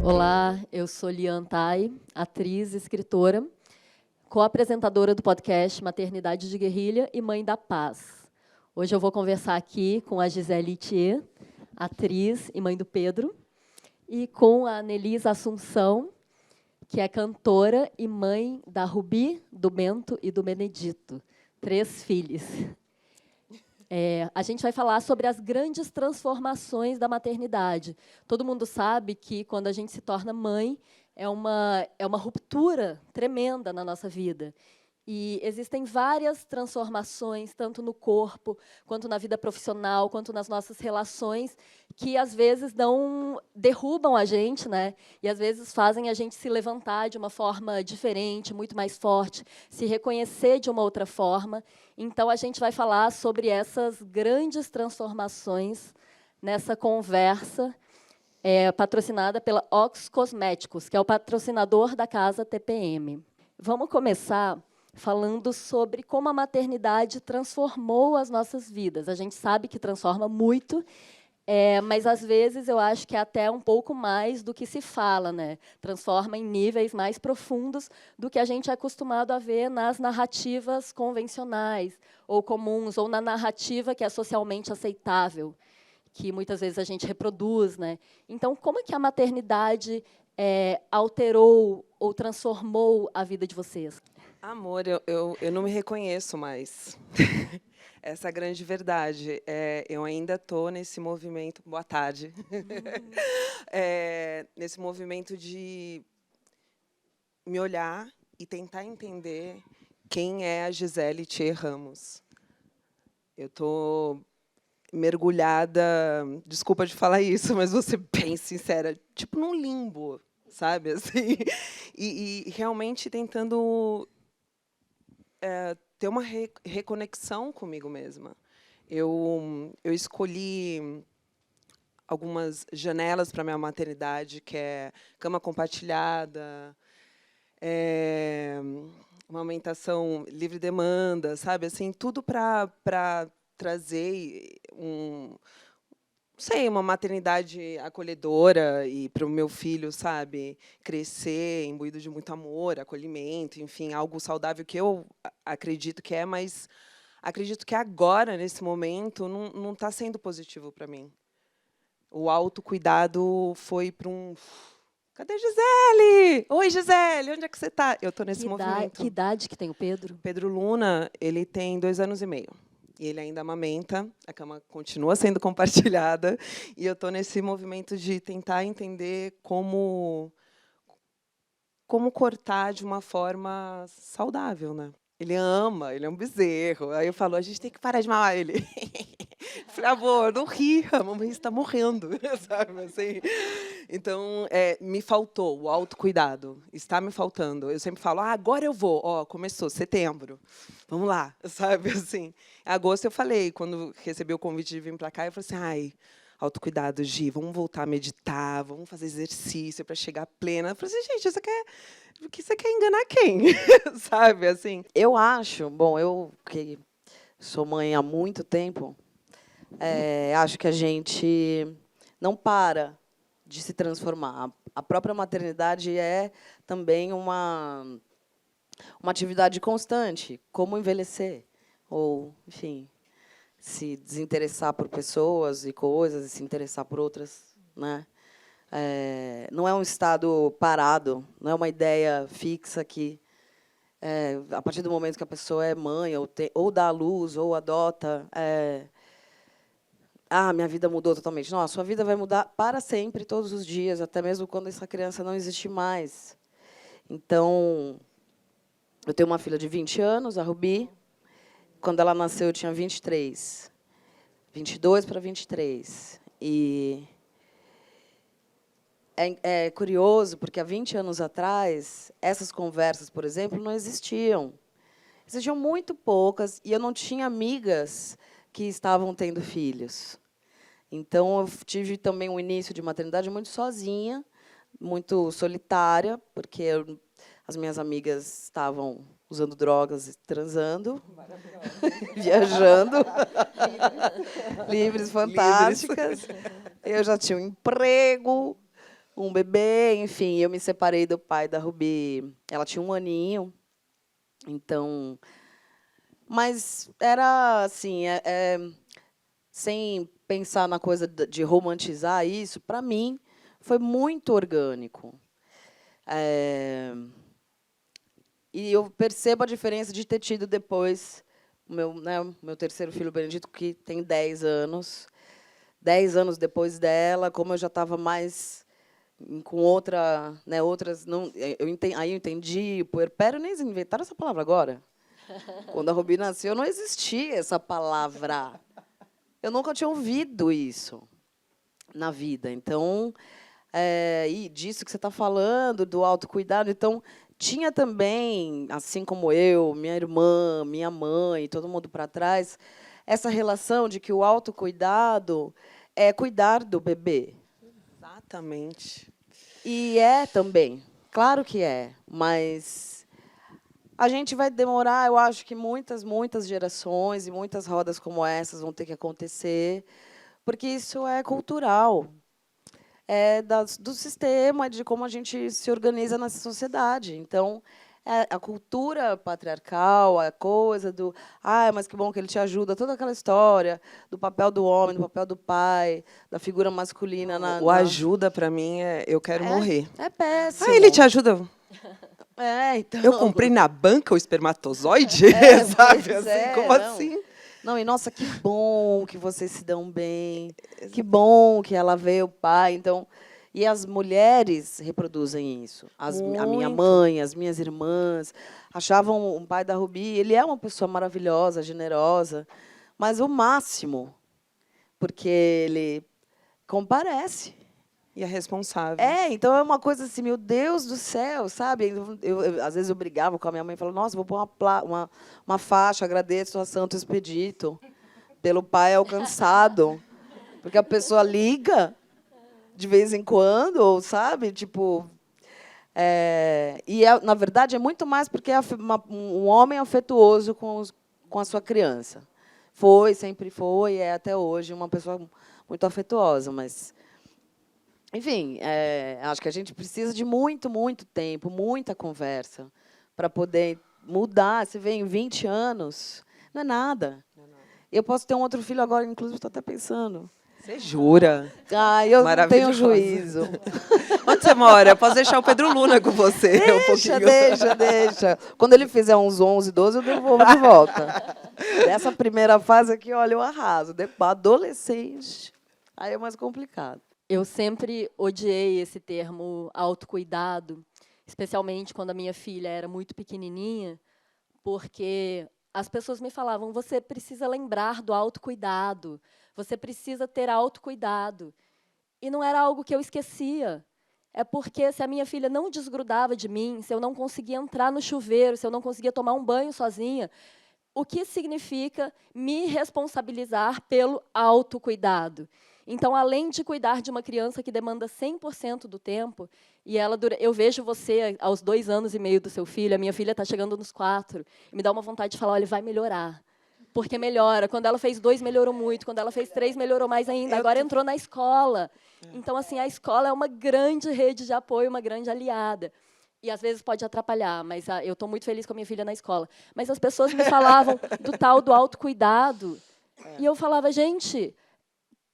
Olá, eu sou Lian Tai, atriz, escritora, co-apresentadora do podcast Maternidade de Guerrilha e Mãe da Paz. Hoje eu vou conversar aqui com a Gisele Ithier, atriz e mãe do Pedro, e com a Nelisa Assunção, que é cantora e mãe da Rubi, do Bento e do Benedito, 3 filhos. A gente vai falar sobre as grandes transformações da maternidade. Todo mundo sabe que, quando a gente se torna mãe, é uma ruptura tremenda na nossa vida. E existem várias transformações, tanto no corpo, quanto na vida profissional, quanto nas nossas relações, que, às vezes, derrubam a gente, né? E, às vezes, fazem a gente se levantar de uma forma diferente, muito mais forte, se reconhecer de uma outra forma. Então, a gente vai falar sobre essas grandes transformações nessa conversa patrocinada pela Ox Cosméticos, que é o patrocinador da Casa TPM. Vamos começar falando sobre como a maternidade transformou as nossas vidas. A gente sabe que transforma muito, mas, às vezes, eu acho que é até um pouco mais do que se fala, né? Transforma em níveis mais profundos do que a gente é acostumado a ver nas narrativas convencionais, ou comuns, ou na narrativa que é socialmente aceitável, que muitas vezes a gente reproduz, né? Então, como é que a maternidade alterou ou transformou a vida de vocês? Amor, eu não me reconheço mais. Essa é a grande verdade. Eu ainda estou nesse movimento. Boa tarde. Nesse movimento de me olhar e tentar entender quem é a Gisele Ithier Ramos. Eu estou mergulhada, desculpa de falar isso, mas vou ser bem sincera, tipo num limbo, sabe? Assim, e realmente tentando ter uma reconexão comigo mesma. Eu escolhi algumas janelas para a minha maternidade, que é cama compartilhada, uma amamentação livre demanda, sabe? Assim, tudo para trazer uma maternidade acolhedora e para o meu filho, sabe, crescer imbuído de muito amor, acolhimento, enfim, algo saudável que eu acredito que é, mas acredito que agora, nesse momento, não está sendo positivo para mim. O autocuidado foi para um... Cadê Gisele? Oi, Gisele, onde é que você está? Eu estou nesse movimento. Que idade que tem o Pedro? Pedro Luna, ele tem 2 anos e meio. E ele ainda amamenta, a cama continua sendo compartilhada, e eu estou nesse movimento de tentar entender como cortar de uma forma saudável, né? Ele ama, ele é um bezerro. Aí eu falo, a gente tem que parar de mamar ele. Falei, amor, não ri, a mamãe está morrendo, sabe, assim. Então, me faltou o autocuidado, está me faltando. Eu sempre falo, agora eu vou, começou, setembro, vamos lá, sabe, assim. Em agosto eu falei, quando recebi o convite de vir para cá, eu falei assim, autocuidado, Gi, vamos voltar a meditar, vamos fazer exercício para chegar plena. Eu falei assim, gente, você quer enganar quem? Sabe, assim. Eu acho, bom, eu que sou mãe há muito tempo, acho que a gente não para de se transformar. A própria maternidade é também uma atividade constante, como envelhecer, ou, enfim, se desinteressar por pessoas e coisas e se interessar por outras, né? Não é um estado parado, não é uma ideia fixa que, a partir do momento que a pessoa é mãe, ou dá à luz, ou adota, minha vida mudou totalmente. Não, a sua vida vai mudar para sempre, todos os dias, até mesmo quando essa criança não existe mais. Então, eu tenho uma filha de 20 anos, a Rubi. Quando ela nasceu, eu tinha 23. 22 para 23. E é curioso, porque há 20 anos atrás, essas conversas, por exemplo, não existiam. Existiam muito poucas, e eu não tinha amigas que estavam tendo filhos. Então, eu tive também um início de maternidade muito sozinha, muito solitária, porque as minhas amigas estavam usando drogas e transando, viajando, livres, fantásticas. Eu já tinha um emprego, um bebê, enfim, eu me separei do pai da Rubi. Ela tinha 1 aninho, então, mas era assim, sem pensar na coisa de romantizar isso, para mim foi muito orgânico. E eu percebo a diferença de ter tido depois meu terceiro filho, Benedito, que tem 10 anos. 10 anos depois dela, como eu já estava mais com outras... Não, aí eu entendi, o puerpério, nem inventaram essa palavra agora. Quando a Rubi nasceu, não existia essa palavra. Eu nunca tinha ouvido isso na vida. Então, e disso que você está falando, do autocuidado. Então, tinha também, assim como eu, minha irmã, minha mãe, todo mundo para trás, essa relação de que o autocuidado é cuidar do bebê. Exatamente. E é também, claro que é, mas a gente vai demorar, eu acho que muitas gerações e muitas rodas como essas vão ter que acontecer, porque isso é cultural. Do sistema, de como a gente se organiza nessa sociedade. Então, a cultura patriarcal, a coisa do mas que bom que ele te ajuda, toda aquela história do papel do homem, do papel do pai, da figura masculina. O ajuda, para mim, eu quero morrer. É péssimo. Ele te ajuda. Então... Eu comprei na banca o espermatozoide? Sabe? Assim, como não. assim? Não, e nossa, que bom que vocês se dão bem, que bom que ela vê o pai. Então, e as mulheres reproduzem isso. A minha mãe, as minhas irmãs, achavam o pai da Rubi, ele é uma pessoa maravilhosa, generosa, mas o máximo, porque ele comparece. E é responsável. Então é uma coisa assim, meu Deus do céu, sabe? Às vezes eu brigava com a minha mãe e falava, nossa, vou pôr uma faixa, agradeço a Santo Expedito pelo pai alcançado. Porque a pessoa liga de vez em quando, ou sabe? Tipo, na verdade, é muito mais porque é um homem afetuoso com a sua criança. Sempre foi, é até hoje uma pessoa muito afetuosa, mas... Enfim, acho que a gente precisa de muito tempo, muita conversa, para poder mudar. Você vê, em 20 anos, não é nada. Eu posso ter um outro filho agora, inclusive, estou até pensando. Você jura? Eu não tenho juízo. Onde você mora? Eu posso deixar o Pedro Luna com você. Deixa. Quando ele fizer uns 11, 12, eu devolvo de volta. Nessa primeira fase aqui, olha, eu arraso. Depois, adolescente, aí é mais complicado. Eu sempre odiei esse termo autocuidado, especialmente quando a minha filha era muito pequenininha, porque as pessoas me falavam, você precisa lembrar do autocuidado, você precisa ter autocuidado. E não era algo que eu esquecia. É porque se a minha filha não desgrudava de mim, se eu não conseguia entrar no chuveiro, se eu não conseguia tomar um banho sozinha, o que significa me responsabilizar pelo autocuidado? Então, além de cuidar de uma criança que demanda 100% do tempo, e eu vejo você aos 2 anos e meio do seu filho, a minha filha está chegando nos 4, e me dá uma vontade de falar, olha, vai melhorar. Porque melhora. Quando ela fez 2, melhorou muito. Quando ela fez 3, melhorou mais ainda. Agora entrou na escola. Então, assim, a escola é uma grande rede de apoio, uma grande aliada. E, às vezes, pode atrapalhar, mas eu estou muito feliz com a minha filha na escola. Mas as pessoas me falavam do tal do autocuidado. E eu falava, gente...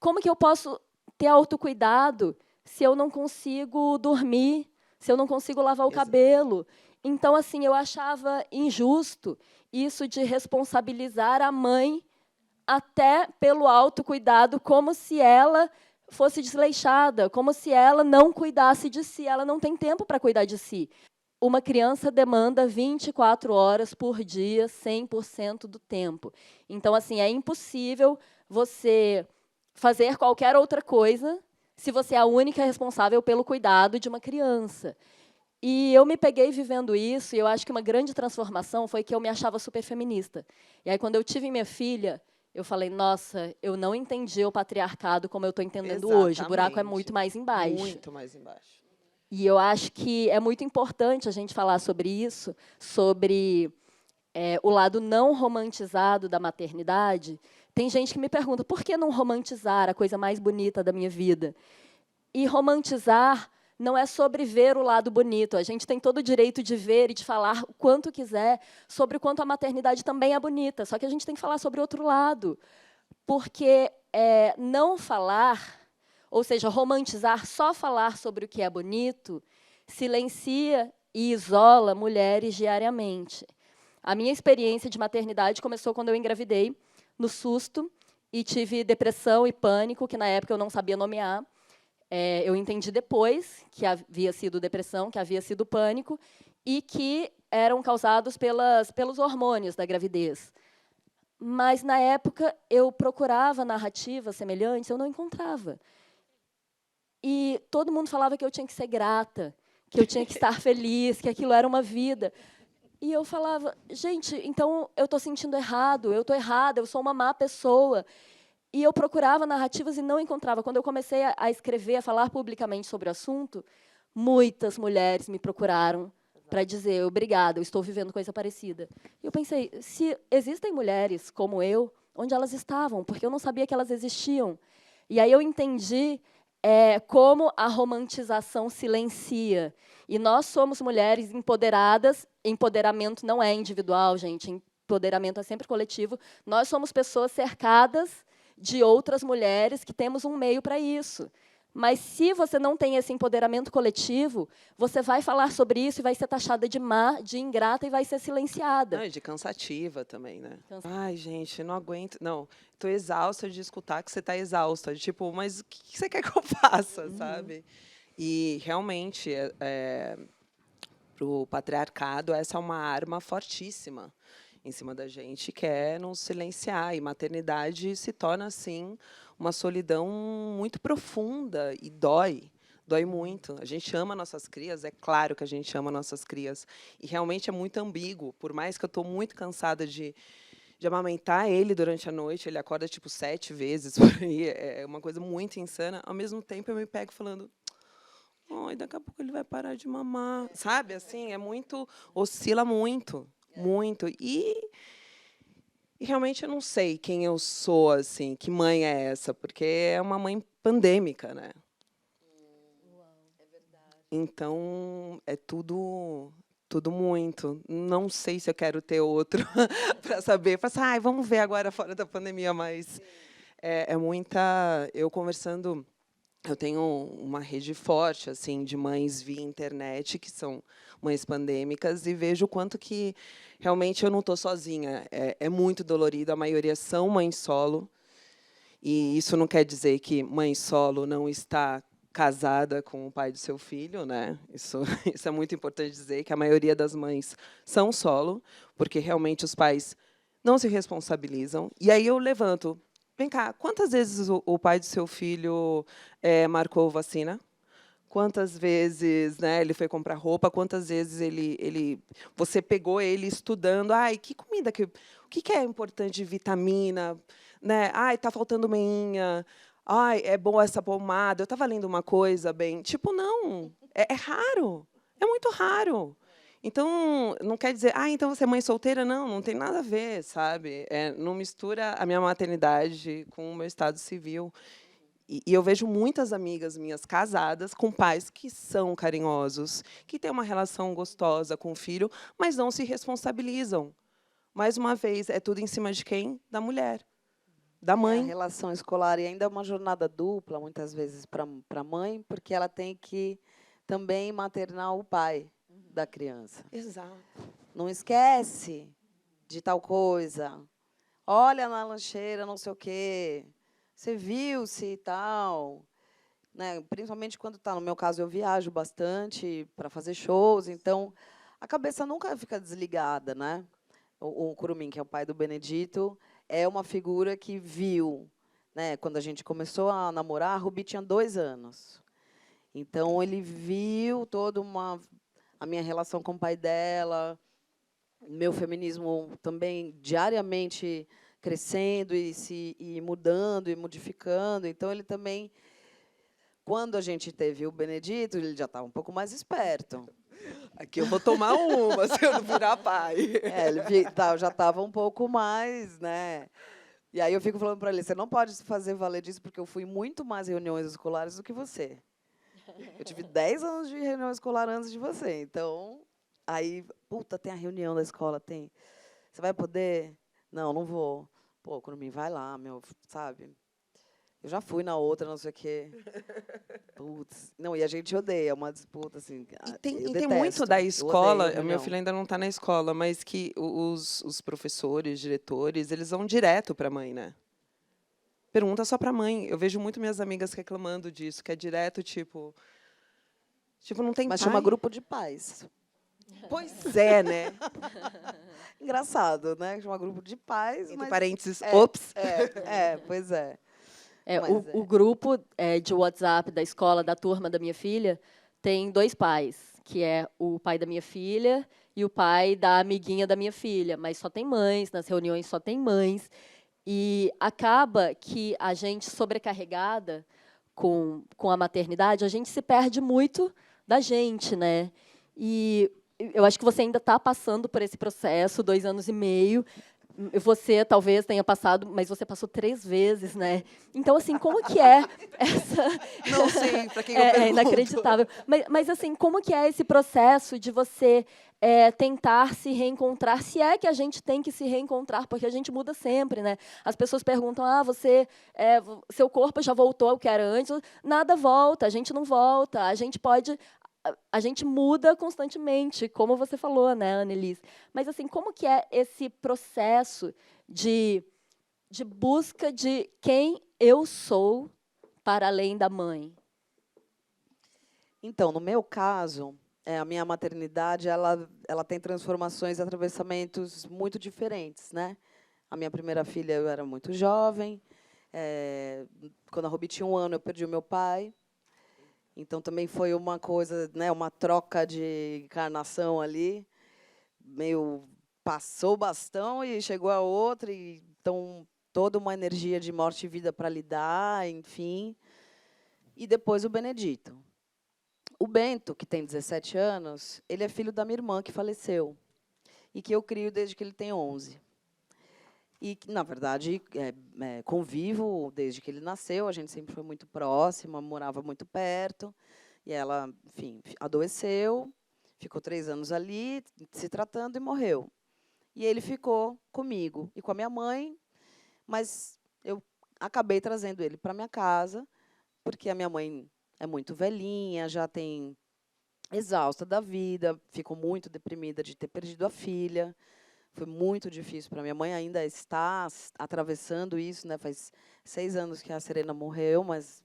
Como que eu posso ter autocuidado se eu não consigo dormir, se eu não consigo lavar o cabelo? Então, assim, eu achava injusto isso de responsabilizar a mãe até pelo autocuidado, como se ela fosse desleixada, como se ela não cuidasse de si. Ela não tem tempo para cuidar de si. Uma criança demanda 24 horas por dia, 100% do tempo. Então, assim, é impossível você... fazer qualquer outra coisa se você é a única responsável pelo cuidado de uma criança. E eu me peguei vivendo isso, e eu acho que uma grande transformação foi que eu me achava super feminista. E aí, quando eu tive minha filha, eu falei, nossa, eu não entendi o patriarcado como eu estou entendendo hoje. O buraco é muito mais embaixo. Muito mais embaixo. E eu acho que é muito importante a gente falar sobre isso, sobre o lado não romantizado da maternidade. Tem gente que me pergunta, por que não romantizar a coisa mais bonita da minha vida? E romantizar não é sobre ver o lado bonito. A gente tem todo o direito de ver e de falar o quanto quiser sobre o quanto a maternidade também é bonita. Só que a gente tem que falar sobre o outro lado. Porque não falar, ou seja, romantizar, só falar sobre o que é bonito, silencia e isola mulheres diariamente. A minha experiência de maternidade começou quando eu engravidei, no susto, e tive depressão e pânico, que na época eu não sabia nomear. Eu entendi depois que havia sido depressão, que havia sido pânico, e que eram causados pelos hormônios da gravidez. Mas, na época, eu procurava narrativas semelhantes, eu não encontrava. E todo mundo falava que eu tinha que ser grata, que eu tinha que estar feliz, que aquilo era uma vida. E eu falava, gente, então eu estou sentindo errado, eu estou errada, eu sou uma má pessoa. E eu procurava narrativas e não encontrava. Quando eu comecei a escrever, a falar publicamente sobre o assunto, muitas mulheres me procuraram para dizer, obrigada, eu estou vivendo coisa parecida. E eu pensei, se existem mulheres como eu, onde elas estavam? Porque eu não sabia que elas existiam. E aí eu entendi como a romantização silencia. E nós somos mulheres empoderadas, empoderamento não é individual, gente, empoderamento é sempre coletivo. Nós somos pessoas cercadas de outras mulheres que temos um meio para isso. Mas, se você não tem esse empoderamento coletivo, você vai falar sobre isso e vai ser taxada de má, de ingrata e vai ser silenciada. Não, e de cansativa também, né? Ai, gente, não aguento. Não, tô exausta de escutar que você tá exausta. Tipo, mas o que você quer que eu faça, sabe? E, realmente, para o patriarcado, essa é uma arma fortíssima em cima da gente, que é nos silenciar. E maternidade se torna, assim, uma solidão muito profunda e dói. Dói muito. A gente ama nossas crias, é claro que a gente ama nossas crias. E realmente é muito ambíguo. Por mais que eu estou muito cansada de amamentar ele durante a noite, ele acorda tipo 7 vezes por aí, é uma coisa muito insana. Ao mesmo tempo, eu me pego falando, ai, daqui a pouco ele vai parar de mamar. Sabe, assim, é muito, oscila muito, muito. E realmente eu não sei quem eu sou, assim, que mãe é essa, porque é uma mãe pandêmica, né? Então, é tudo muito. Não sei se eu quero ter outro para saber. Falar assim, vamos ver agora fora da pandemia, mas é muita. Eu conversando, eu tenho uma rede forte assim de mães via internet que são mães pandêmicas e vejo o quanto que realmente eu não estou sozinha. É muito dolorido. A maioria são mães solo e isso não quer dizer que mãe solo não está casada com o pai do seu filho, né? Isso é muito importante dizer, que a maioria das mães são solo, porque realmente os pais não se responsabilizam. E aí eu levanto, vem cá, quantas vezes o pai do seu filho marcou vacina? Quantas vezes, né, ele foi comprar roupa? Quantas vezes você pegou ele estudando? Ai, que comida o que é importante de vitamina, né? Ai, tá faltando meinha. Ai, é boa essa pomada. Eu estava lendo uma coisa bem, tipo, não, é raro. É muito raro. Então, não quer dizer, então você é mãe solteira? Não, não tem nada a ver, sabe? Não mistura a minha maternidade com o meu estado civil. E eu vejo muitas amigas minhas casadas com pais que são carinhosos, que têm uma relação gostosa com o filho, mas não se responsabilizam. Mais uma vez, é tudo em cima de quem? Da mulher, da mãe. A relação escolar e ainda é uma jornada dupla, muitas vezes, para a mãe, porque ela tem que também maternar o pai da criança. Exato. Não esquece de tal coisa. Olha na lancheira, não sei o quê. Você viu se tal, né? Principalmente quando está, no meu caso, eu viajo bastante para fazer shows, então a cabeça nunca fica desligada, né? O Curumim, que é o pai do Benedito, é uma figura que viu, né? Quando a gente começou a namorar, a Rubi tinha 2 anos. Então ele viu toda a minha relação com o pai dela, meu feminismo também diariamente crescendo e mudando e modificando. Então, ele também, quando a gente teve o Benedito, ele já estava um pouco mais esperto. Aqui eu vou tomar uma se eu não virar pai. Ele já estava um pouco mais, né? E aí eu fico falando para ele, você não pode fazer valer disso, porque eu fui muito mais reuniões escolares do que você. Eu tive 10 anos de reunião escolar antes de você. Então, aí, puta, tem a reunião da escola, tem. Você vai poder? Não, não vou. Pô, Curumim, vai lá, meu, sabe? Eu já fui na outra, não sei o quê. Putz. Não, e a gente odeia, é uma disputa, assim. E Eu tem muito detesto. da Eu escola, odeio o meu reunião. filho ainda não está na escola, mas que os professores, diretores, eles vão direto para a mãe, né? Pergunta só para a mãe. Eu vejo muito minhas amigas reclamando disso, que é direto, tipo, não tem Mas pai? chama grupo de pais. Pois é, né? Engraçado, né? Chama grupo de pais, Entre mas... parênteses, ops. Pois é. O, Mas o grupo de WhatsApp da escola, da turma da minha filha, tem 2 pais, que é o pai da minha filha e o pai da amiguinha da minha filha. Mas só tem mães, nas reuniões só tem mães. E acaba que a gente, sobrecarregada com a maternidade, a gente se perde muito da gente, né? E eu acho que você ainda está passando por esse processo, 2 anos e meio. Você talvez tenha passado, mas você passou 3 vezes, né? Então, assim, como que é essa... Não sei para quem eu É pergunto. inacreditável. Mas, assim, como que é esse processo de você tentar se reencontrar? Se é que a gente tem que se reencontrar, porque a gente muda sempre, né? As pessoas perguntam, seu corpo já voltou ao que era antes? Nada volta, a gente não volta. A gente pode... A gente muda constantemente, como você falou, né, Annelise? Mas, assim, como que é esse processo de busca de quem eu sou para além da mãe? então, no meu caso, a minha maternidade, ela tem transformações e atravessamentos muito diferentes, né? A minha primeira filha, eu era muito jovem. Quando a Ruby tinha 1 ano, eu perdi o meu pai. Então, também foi uma coisa, né, uma troca de encarnação ali. Meio passou o bastão e chegou a outra. Então, toda uma energia de morte e vida para lidar, enfim. E depois o Benedito. O Bento, que tem 17 anos, ele é filho da minha irmã, que faleceu, e que eu crio desde que ele tem 11. E que, na verdade, convivo desde que ele nasceu, a gente sempre foi muito próxima, morava muito perto, e ela, enfim, adoeceu, ficou 3 anos ali, se tratando, e morreu. E ele ficou comigo e com a minha mãe, mas eu acabei trazendo ele para minha casa, porque a minha mãe é muito velhinha, já tem exausta da vida, ficou muito deprimida de ter perdido a filha. Foi muito difícil para minha mãe, ainda está atravessando isso, né? Faz 6 anos que a Serena morreu, mas,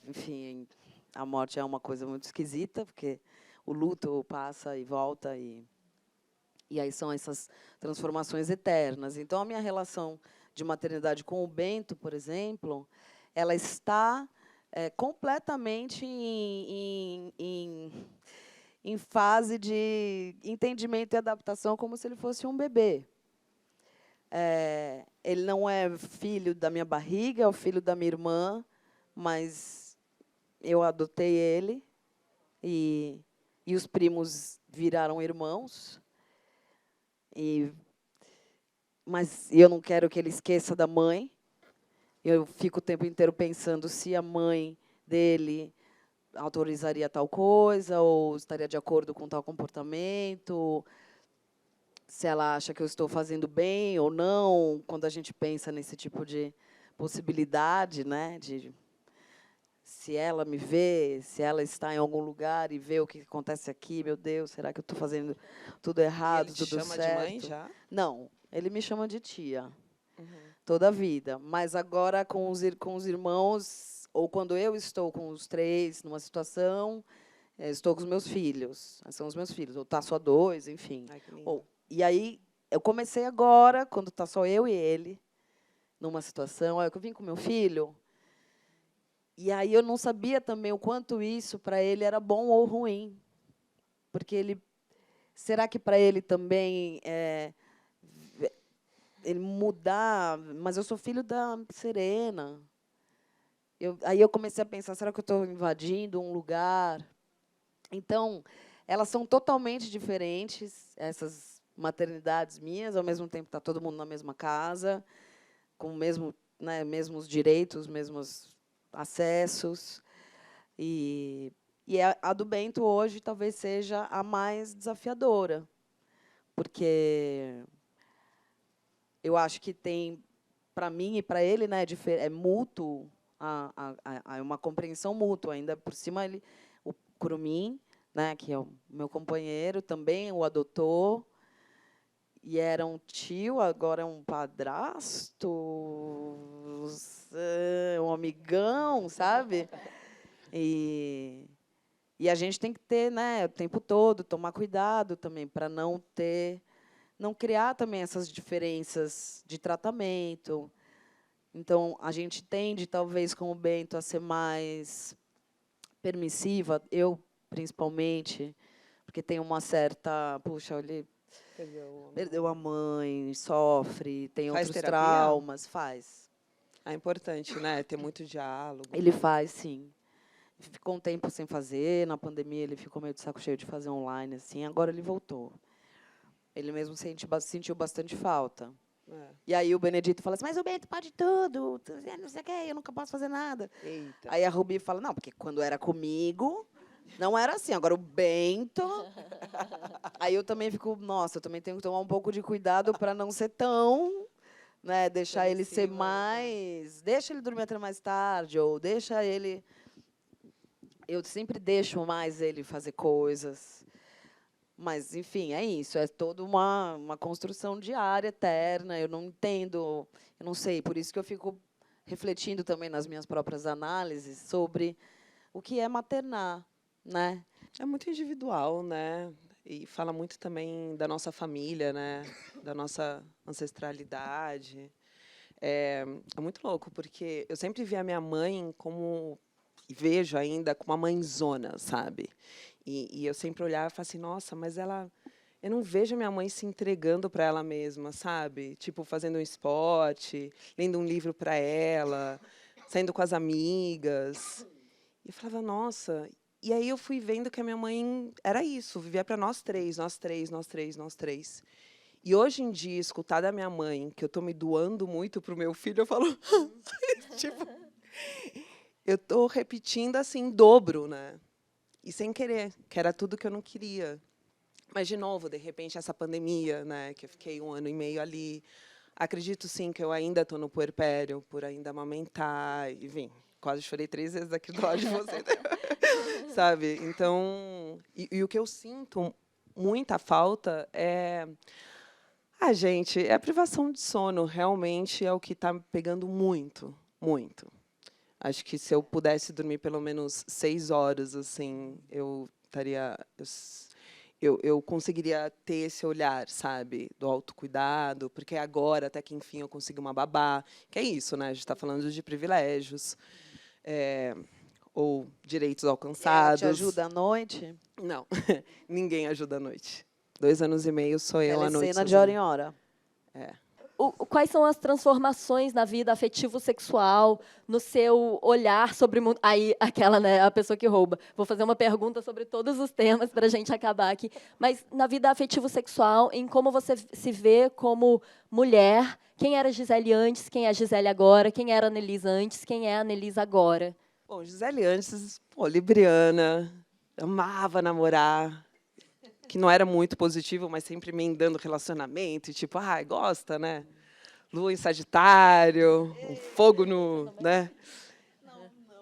enfim, a morte é uma coisa muito esquisita, porque o luto passa e volta, e aí são essas transformações eternas. Então, a minha relação de maternidade com o Bento, por exemplo, ela está completamente em fase de entendimento e adaptação, como se ele fosse um bebê. Ele não é filho da minha barriga, é o filho da minha irmã, mas eu adotei ele, e os primos viraram irmãos. Mas eu não quero que ele esqueça da mãe. Eu fico o tempo inteiro pensando se a mãe dele autorizaria tal coisa, ou estaria de acordo com tal comportamento, se ela acha que eu estou fazendo bem ou não, quando a gente pensa nesse tipo de possibilidade, né, de se ela me vê, se ela está em algum lugar e vê o que acontece aqui, meu Deus, será que eu estou fazendo tudo errado, E ele te tudo chama certo? de mãe já? Não, ele me chama de tia. Toda a vida. Mas agora, com os irmãos, ou quando eu estou com os 3 numa situação, estou com os meus filhos. São os meus filhos. Ou está só 2, enfim. Ai, que lindo. E aí, eu comecei agora, quando está só eu e ele, numa situação. Olha, eu vim com meu filho, e aí eu não sabia também o quanto isso, para ele, era bom ou ruim. Porque ele... Será que, para ele, também... ele mudar, mas eu sou filho da Serena. Aí eu comecei a pensar, será que eu estou invadindo um lugar? Então, elas são totalmente diferentes, essas maternidades minhas, ao mesmo tempo está todo mundo na mesma casa, com o mesmo, né, mesmos direitos, mesmos acessos. E a do Bento hoje talvez seja a mais desafiadora, porque eu acho que tem, para mim e para ele, né, é mútuo, é uma compreensão mútua. Ainda por cima, o Curumim, né, que é o meu companheiro, também o adotou, e era um tio, agora é um padrasto, um amigão, sabe? E a gente tem que ter, né, o tempo todo, tomar cuidado também para não criar também essas diferenças de tratamento. Então, a gente tende, talvez, com o Bento, a ser mais permissiva, eu, principalmente, porque tem uma certa... Puxa, ele perdeu a mãe, sofre, tem Faz outros terapia? traumas, faz. É importante, né? Ter muito diálogo. Ele faz, sim. Ficou um tempo sem fazer, na pandemia ele ficou meio de saco cheio de fazer online, assim, agora ele voltou. Ele mesmo sentiu bastante falta. É. E aí o Benedito fala assim, mas o Bento pode tudo, não sei o quê, eu nunca posso fazer nada. Eita. Aí a Rubi fala, não, porque quando era comigo, não era assim, agora o Bento... Aí eu também fico, nossa, eu também tenho que tomar um pouco de cuidado para não ser tão... Né, deixar ele ser mais... Deixa ele dormir até mais tarde, ou deixa ele... Eu sempre deixo mais ele fazer coisas. Mas, enfim, é isso. É toda uma construção diária, eterna. Eu não entendo, eu não sei. Por isso que eu fico refletindo também nas minhas próprias análises sobre o que é maternar, né? É muito individual, né? E fala muito também da nossa família, né? Da nossa ancestralidade. É muito louco, porque eu sempre vi a minha mãe como... E vejo ainda como uma mãezona, sabe? E eu sempre olhava e falava assim, nossa, mas ela... Eu não vejo a minha mãe se entregando para ela mesma, sabe? Tipo, fazendo um esporte, lendo um livro para ela, saindo com as amigas. E eu falava, nossa... E aí eu fui vendo que a minha mãe era isso, vivia para nós três, nós três, nós três, nós três. E hoje em dia, escutar da minha mãe que eu estou me doando muito para o meu filho, eu falo... tipo, eu estou repetindo assim, em dobro, né? E sem querer, que era tudo que eu não queria. Mas, de novo, de repente, essa pandemia, né, que eu fiquei 1 ano e meio ali. Acredito, sim, que eu ainda estou no puerpério, por ainda amamentar. Enfim, quase chorei 3 vezes aqui do lado de você. Sabe? Então, e o que eu sinto muita falta é... gente, é a privação de sono. Realmente é o que está me pegando muito, muito. Acho que se eu pudesse dormir pelo menos 6 horas, assim, eu estaria... Eu conseguiria ter esse olhar, sabe, do autocuidado, porque agora, até que, enfim, eu consigo uma babá, que é isso, né? A gente está falando de privilégios, ou direitos alcançados. Ela te ajuda à noite? Não, ninguém ajuda à noite. 2 anos e meio sou eu à noite. Telecena de hora em hora. É. Quais são as transformações na vida afetivo-sexual, no seu olhar sobre o mundo? Aí, aquela, né, a pessoa que rouba. Vou fazer uma pergunta sobre todos os temas para a gente acabar aqui. Mas, na vida afetivo-sexual, em como você se vê como mulher, quem era a Gisele antes, quem é a Gisele agora, quem era a Annelisa antes, quem é a Annelisa agora? Bom, Gisele antes, libriana, amava namorar, que não era muito positivo, mas sempre emendando relacionamento, e tipo, gosta, né? Lua em Sagitário, um fogo no... Né?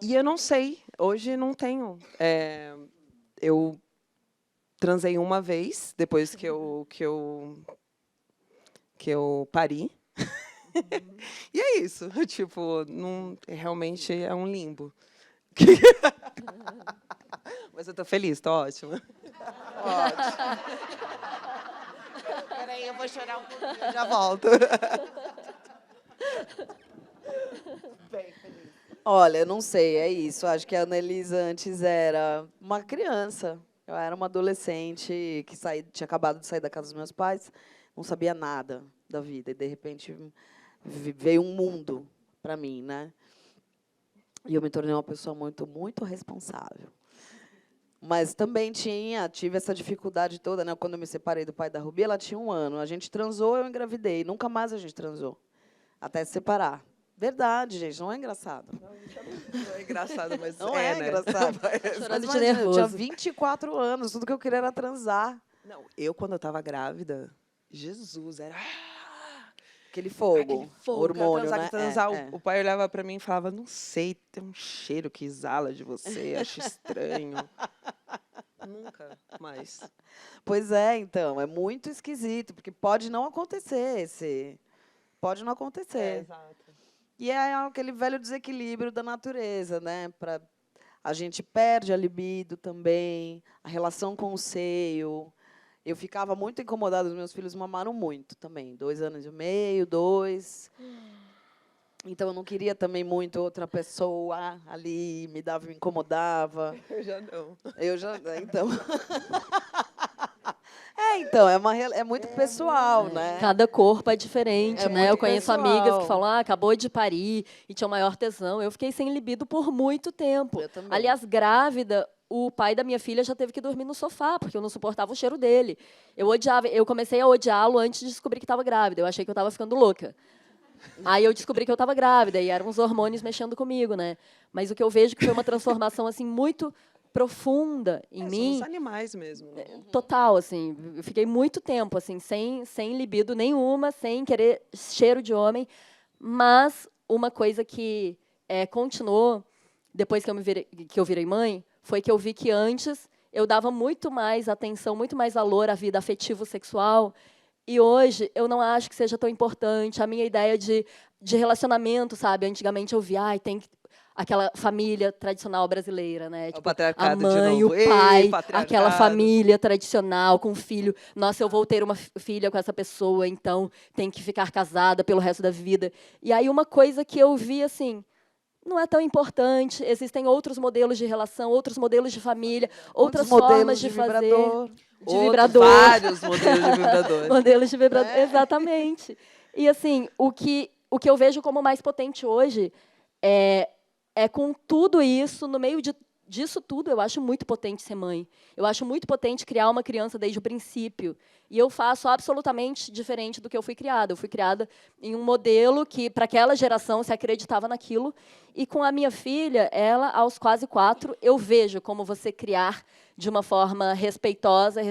E eu não sei, hoje não tenho. Eu transei uma vez, depois que eu pari. E é isso, tipo, não, realmente é um limbo. Mas eu estou feliz, estou ótima. Ótimo. Peraí, eu vou chorar um pouquinho, eu já volto. Bem feliz. Olha, eu não sei, é isso. Acho que a Annelisa antes era uma criança. Eu era uma adolescente que tinha acabado de sair da casa dos meus pais, não sabia nada da vida. E, de repente, veio um mundo para mim, né? E eu me tornei uma pessoa muito, muito responsável. Mas também tive essa dificuldade toda, né? Quando eu me separei do pai da Rubi, ela tinha 1 ano. A gente transou, eu engravidei. Nunca mais a gente transou. Até se separar. Verdade, gente, não é engraçado. Não é engraçado, mas Não é né? engraçado. Chorando Mas de imagina, eu nervoso. tinha 24 anos, tudo que eu queria era transar. Não, eu, quando eu tava grávida, Jesus, era... Aquele fogo, Aquele fogo, hormônio, quero né? transar. É. O pai olhava pra mim e falava, não sei, tem um cheiro que exala de você, acho estranho. Nunca mais. Pois é, então, é muito esquisito, porque pode não acontecer pode não acontecer. Exato. E é aquele velho desequilíbrio da natureza, né? A gente perde a libido também, a relação com o seio. Eu ficava muito incomodada, os meus filhos mamaram muito também, 2 anos e meio, 2. Então eu não queria também muito outra pessoa ali, me incomodava. Eu já não. Eu já, então. Então, é muito pessoal, né? Cada corpo é diferente, É né? muito Eu conheço pessoal. amigas que falam, acabou de parir e tinha o maior tesão. Eu fiquei sem libido por muito tempo. Eu também. Aliás, grávida, o pai da minha filha já teve que dormir no sofá, porque eu não suportava o cheiro dele. Eu comecei a odiá-lo antes de descobrir que estava grávida. Eu achei que eu estava ficando louca. Aí eu descobri que eu estava grávida e eram os hormônios mexendo comigo, né? Mas o que eu vejo que foi uma transformação assim muito profunda em mim. Somos animais mesmo. Né? Total, assim, eu fiquei muito tempo assim, sem libido nenhuma, sem querer cheiro de homem, mas uma coisa que continuou depois que eu virei mãe, foi que eu vi que antes eu dava muito mais atenção, muito mais valor à vida afetivo-sexual, e hoje eu não acho que seja tão importante. A minha ideia de relacionamento, sabe? Antigamente eu via, tem aquela família tradicional brasileira, né? Tipo, a mãe, o pai, aquela família tradicional com filho. Nossa, eu vou ter uma filha com essa pessoa, então tem que ficar casada pelo resto da vida. E aí uma coisa que eu vi, assim, não é tão importante. Existem outros modelos de relação, outros modelos de família, outras formas de fazer. Vibrador. De vibrador. Vários modelos de vibrador. Modelos de vibrador, exatamente. E, assim, o que eu vejo como mais potente hoje é com tudo isso, no meio disso tudo, eu acho muito potente ser mãe. Eu acho muito potente criar uma criança desde o princípio. E eu faço absolutamente diferente do que eu fui criada. Eu fui criada em um modelo que, para aquela geração, se acreditava naquilo. E com a minha filha, ela, aos quase 4, eu vejo como você criar de uma forma respeitosa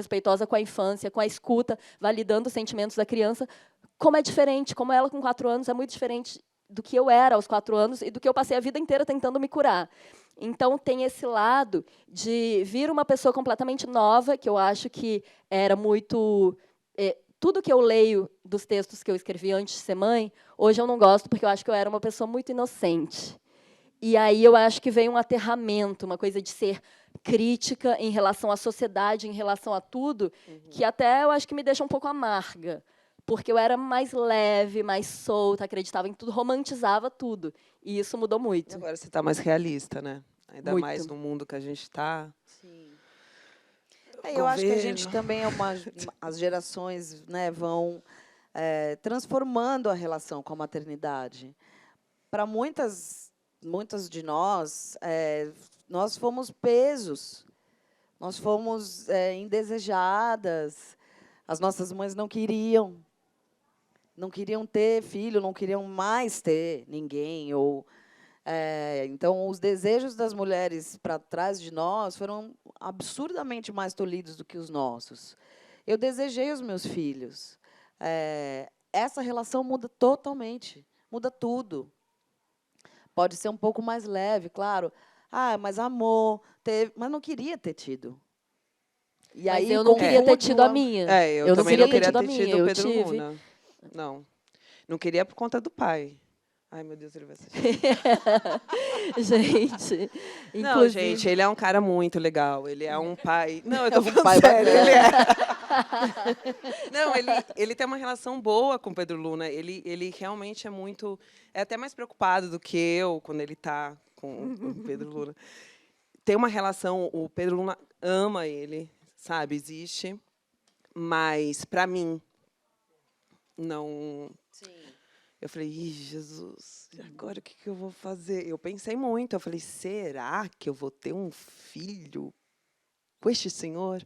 com a infância, com a escuta, validando os sentimentos da criança, como é diferente, como ela com 4 anos é muito diferente do que eu era aos 4 anos e do que eu passei a vida inteira tentando me curar. Então, tem esse lado de vir uma pessoa completamente nova, que eu acho que era muito... tudo que eu leio dos textos que eu escrevi antes de ser mãe, hoje eu não gosto, porque eu acho que eu era uma pessoa muito inocente. E aí eu acho que veio um aterramento, uma coisa de ser crítica em relação à sociedade, em relação a tudo, que até eu acho que me deixa um pouco amarga. Porque eu era mais leve, mais solta, acreditava em tudo, romantizava tudo. E isso mudou muito. E agora você está mais realista, né? Ainda muito. mais no mundo que a gente está. Sim. Eu acho que a gente também as gerações, né, vão transformando a relação com a maternidade. Para muitas de nós, nós fomos pesos, nós fomos indesejadas. As nossas mães não queriam ter filho, não queriam mais ter ninguém. Então, os desejos das mulheres para trás de nós foram absurdamente mais tolhidos do que os nossos. Eu desejei os meus filhos. Essa relação muda totalmente, muda tudo. Pode ser um pouco mais leve, claro. Mas amor, mas não queria ter tido. E mas aí, eu não queria ter tido a minha. Eu também não queria ter a minha. tido o Pedro tive. Luna. Não. Não queria por conta do pai. Ai, meu Deus, ele vai assistir. Gente, não, gente, ele é um cara muito legal. Ele é um pai... Não, eu tô falando pai sério. bacana. Ele é... Não, ele tem uma relação boa com o Pedro Luna. Ele realmente é muito... É até mais preocupado do que eu quando ele está com o Pedro Luna. Tem uma relação... O Pedro Luna ama ele, sabe? Existe. Mas, para mim, não... Sim. Eu falei, Jesus, e agora o que eu vou fazer? Eu pensei muito, eu falei, será que eu vou ter um filho com este senhor?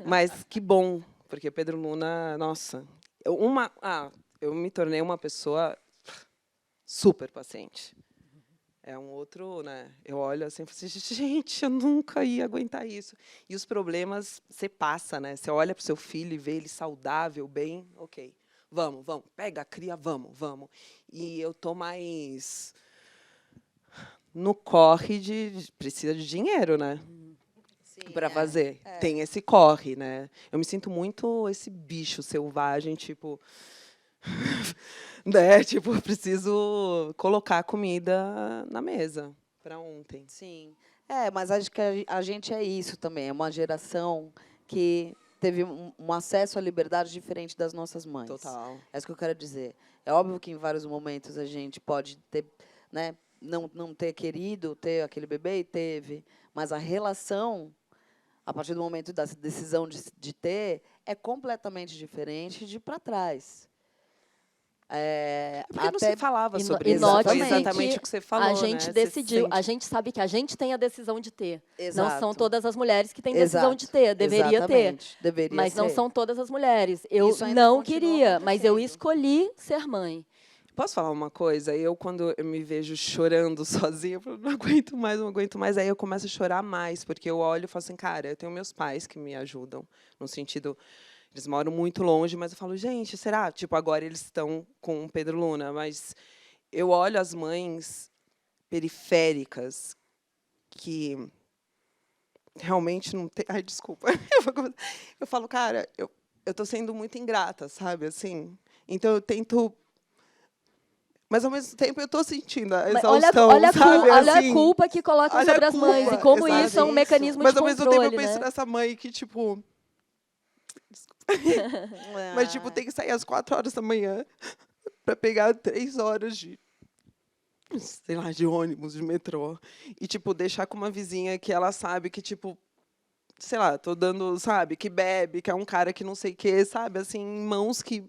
Mas que bom, porque Pedro Luna, nossa, eu me tornei uma pessoa super paciente. É um outro, né? Eu olho assim e falo assim, gente, eu nunca ia aguentar isso. E os problemas, você passa, né? Você olha para o seu filho e vê ele saudável, bem, ok. Vamos, pega, cria, vamos. E eu tô mais no corre precisa de dinheiro, né? Para fazer. Tem esse corre, né? Eu me sinto muito esse bicho selvagem, tipo, né? Tipo, eu preciso colocar comida na mesa para ontem. Sim. Mas acho que a gente é isso também. É uma geração que teve um acesso à liberdade diferente das nossas mães. Total. É isso que eu quero dizer. É óbvio que em vários momentos a gente pode ter, né, não ter querido ter aquele bebê e teve, mas a relação, a partir do momento da decisão de ter, é completamente diferente de para trás. Porque não se falava sobre e isso. note Foi exatamente o que você falou, a gente né? decidiu, a gente sabe que a gente tem a decisão de ter. Exato. Não são todas as mulheres que têm decisão de ter. Deveria Exatamente. ter. Deveria mas não ser. são todas as mulheres. Eu Isso ainda não continua queria, mas eu acontecendo. escolhi ser mãe. Posso falar uma coisa? Eu, quando eu me vejo chorando sozinha, eu falo, não aguento mais. Aí eu começo a chorar mais, porque eu olho e falo assim, cara, eu tenho meus pais que me ajudam, no sentido, eles moram muito longe, mas eu falo, gente, será? Tipo, agora eles estão com o Pedro Luna, mas eu olho as mães periféricas que realmente não tem... Ai, desculpa. Eu falo, cara, eu estou sendo muito ingrata, sabe? Assim, então eu tento... Mas, ao mesmo tempo, eu estou sentindo a exaustão, sabe? Olha assim, a culpa que colocam sobre as mães e como exato. isso é um mecanismo Mas, de ao controle, mesmo tempo, eu penso né? nessa mãe que, tipo... Mas, tipo, tem que sair às 4 horas da manhã para pegar 3 horas de... sei lá, de ônibus, de metrô. E, tipo, deixar com uma vizinha que ela sabe que, tipo... sei lá, tô dando, sabe? Que bebe, que é um cara que não sei o quê, sabe? Assim, em mãos que...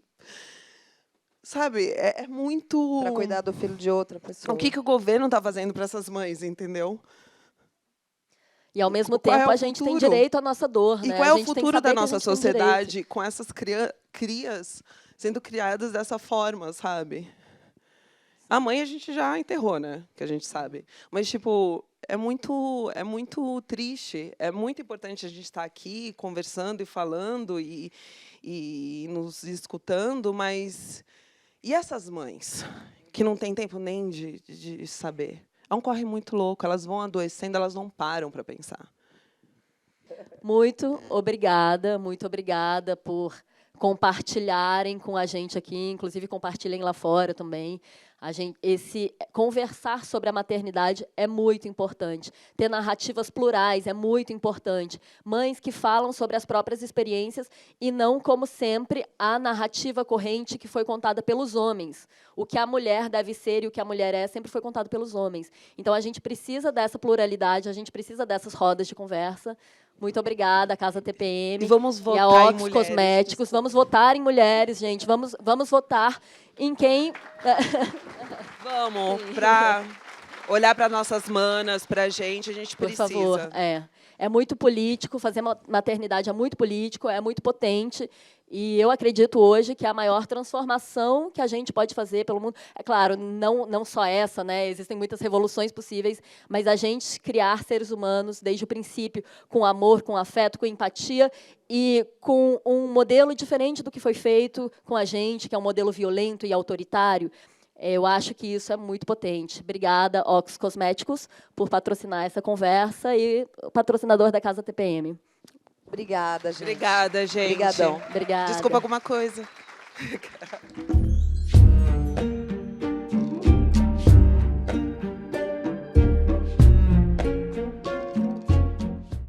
sabe? É muito... Para cuidar do filho de outra pessoa. O que o governo está fazendo para essas mães, entendeu? E, ao mesmo Qual é tempo, o a gente tem futuro? direito à nossa dor, E né? qual é A o gente tem que futuro saber da que a nossa gente tem direito. sociedade com essas crias sendo criadas dessa forma, sabe? A mãe a gente já enterrou, né? Que a gente sabe. Mas, tipo, é muito triste. É muito importante a gente estar aqui conversando e falando e nos escutando, mas... e essas mães que não têm tempo nem de saber? É um corre muito louco. Elas vão adoecendo, elas não param para pensar. Muito obrigada por compartilharem com a gente aqui, inclusive compartilhem lá fora também. Esse conversar sobre a maternidade é muito importante. Ter narrativas plurais é muito importante. Mães que falam sobre as próprias experiências e não, como sempre, a narrativa corrente que foi contada pelos homens. O que a mulher deve ser e o que a mulher é sempre foi contado pelos homens. Então, a gente precisa dessa pluralidade, a gente precisa dessas rodas de conversa. Muito obrigada, Casa TPM. E vamos e votar a em Ox mulheres. Cosméticos. Vamos votar em mulheres, gente. Vamos votar em quem... Vamos, para olhar para nossas manas, para a gente Por precisa. favor, é muito político, fazer maternidade é muito político, é muito potente, e eu acredito hoje que a maior transformação que a gente pode fazer pelo mundo, é claro, não só essa, né? Existem muitas revoluções possíveis, mas a gente criar seres humanos desde o princípio, com amor, com afeto, com empatia, e com um modelo diferente do que foi feito com a gente, que é um modelo violento e autoritário. Eu acho que isso é muito potente. Obrigada, Ox Cosméticos, por patrocinar essa conversa e o patrocinador da Casa TPM. Obrigada, gente. Obrigada, gente. Obrigadão. Obrigada. Desculpa alguma coisa.